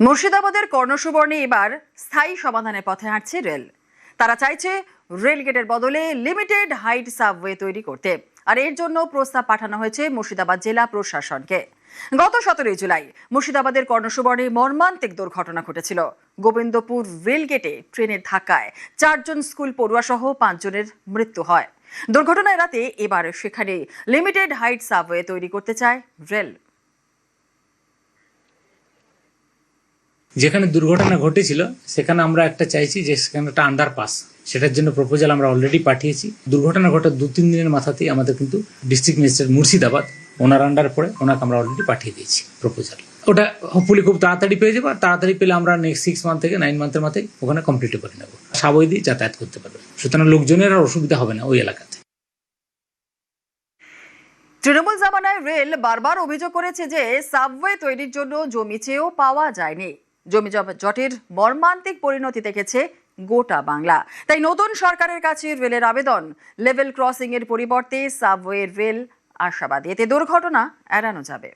মুর্শিদাবাদের কর্ণসুবর্ণে এবার স্থায়ী সমাধানের পথে হাঁটছে রেল। তারা চাইছে রেল গেটের বদলে লিমিটেড হাইট সাবওয়ে তৈরি করতে, আর এর জন্য প্রস্তাব পাঠানো হয়েছে মুর্শিদাবাদ জেলা প্রশাসনকে। গত 17 জুলাই মুর্শিদাবাদের কর্ণসুবর্ণে মর্মান্তিক দুর্ঘটনা ঘটেছিল। গোবিন্দপুর রেল গেটে ট্রেনের ধাক্কায় 4 জন স্কুল পড়ুয়া সহ 5 জনের মৃত্যু হয়। দুর্ঘটনায় রাতে এবার সেখানে লিমিটেড হাইট সাবওয়ে তৈরি করতে চায় রেল। যেখানে দুর্ঘটনা ঘটেছিল সেখানে আমরা একটা চাইছি যে সেখানে একটা আন্ডারপাস, সেটার জন্য প্রপোজাল আমরা অলরেডি পাঠিয়েছি। দুর্ঘটনা ঘটার 2-3 দিনের মাথাতেই আমাদের কিন্তু ডিস্ট্রিক্ট ম্যাজিস্ট্রেট মুর্শিদাবাদ ওনার আন্ডার পরে ওনাকে আমরা অলরেডি পাঠিয়ে দিয়েছি প্রপোজাল। ওটা হোপফুলি খুব তাড়াতাড়ি পেয়ে যাবো, আর তাড়াতাড়ি পেলে আমরা নেক্সট 6 মান্থ থেকে 9 মান্থের মাথায় ওখানে কমপ্লিট করে নেবো, সাবওয়ে দিয়ে যাতায়াত করতে পারবে। সুতরাং লোকজনের আর অসুবিধা হবে না ওই এলাকাতে। তৃণমূল জামানায় রেল বারবার অভিযোগ করেছে যে সাবওয়ে তৈরির জন্য জমি চেয়েও পাওয়া যায়নি। জমি জটের মর্মান্তিক পরিণতি দেখেছে গোটা বাংলা। তাই নতুন সরকারের কাছে রেলের আবেদন, লেভেল ক্রসিং এর পরিবর্তে সাবওয়ে। রেল আশাবাদী এতে দুর্ঘটনা এড়ানো যাবে।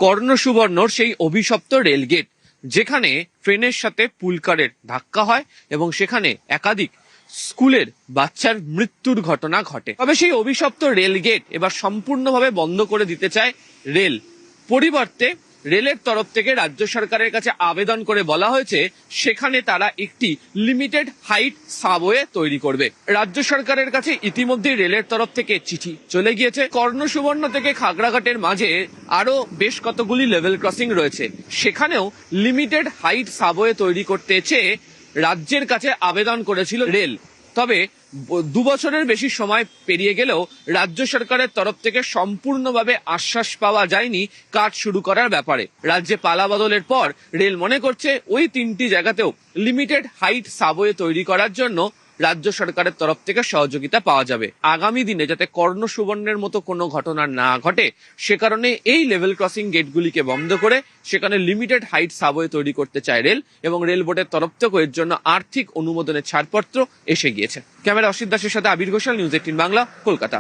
কর্ণসুবর্ণর সেই অভিশপ্ত রেলগেট, যেখানে ট্রেনের সাথে পুলকারের ধাক্কা হয় এবং সেখানে একাধিক স্কুলের বাচ্চার মৃত্যুর ঘটনা ঘটে। তবে সেই অভিশপ্ত রেলগেট এবার সম্পূর্ণভাবে বন্ধ করে দিতে চায় রেল। পরিবর্তে রেলের তরফ থেকে রাজ্য সরকারের কাছে আবেদন করে বলা হয়েছে সেখানে তারা একটি লিমিটেড হাইট সাবওয়ে তৈরি করবে। রাজ্য সরকারের কাছে ইতিমধ্যেই রেলের তরফ থেকে চিঠি চলে গিয়েছে। কর্ণসুবর্ণ থেকে খাগড়াঘাটের মাঝে আরো বেশ কতগুলি লেভেল ক্রসিং রয়েছে, সেখানেও লিমিটেড হাইট সাবওয়ে তৈরি করতে চেয়ে রাজ্যের কাছে আবেদন করেছিল রেল। তবে 2 বছরের বেশি সময় পেরিয়ে গেলেও রাজ্য সরকারের তরফ থেকে সম্পূর্ণভাবে আশ্বাস পাওয়া যায়নি কাজ শুরু করার ব্যাপারে। রাজ্যে পালা বদলের পর রেল মনে করছে ওই 3টি জায়গাতেও লিমিটেড হাইট সাবওয়ে তৈরি করার জন্য রাজ্য সরকারের তরফ থেকে সহযোগিতা পাওয়া যাবে। আগামী দিনে যাতে কর্ণসুবর্ণের মতো কোনো ঘটনা না ঘটে, সে কারণে এই লেভেল ক্রসিং গেটগুলিকে বন্ধ করে সেখানে লিমিটেড হাইট সাবওয়ে তৈরি করতে চায় রেল, এবং রেল বোর্ডের তরফ থেকেও এর জন্য আর্থিক অনুমোদনের ছাড়পত্র এসে গিয়েছে। ক্যামেরা অসিত দাসের সাথে আবির ঘোষাল, নিউজ 18 বাংলা, কলকাতা।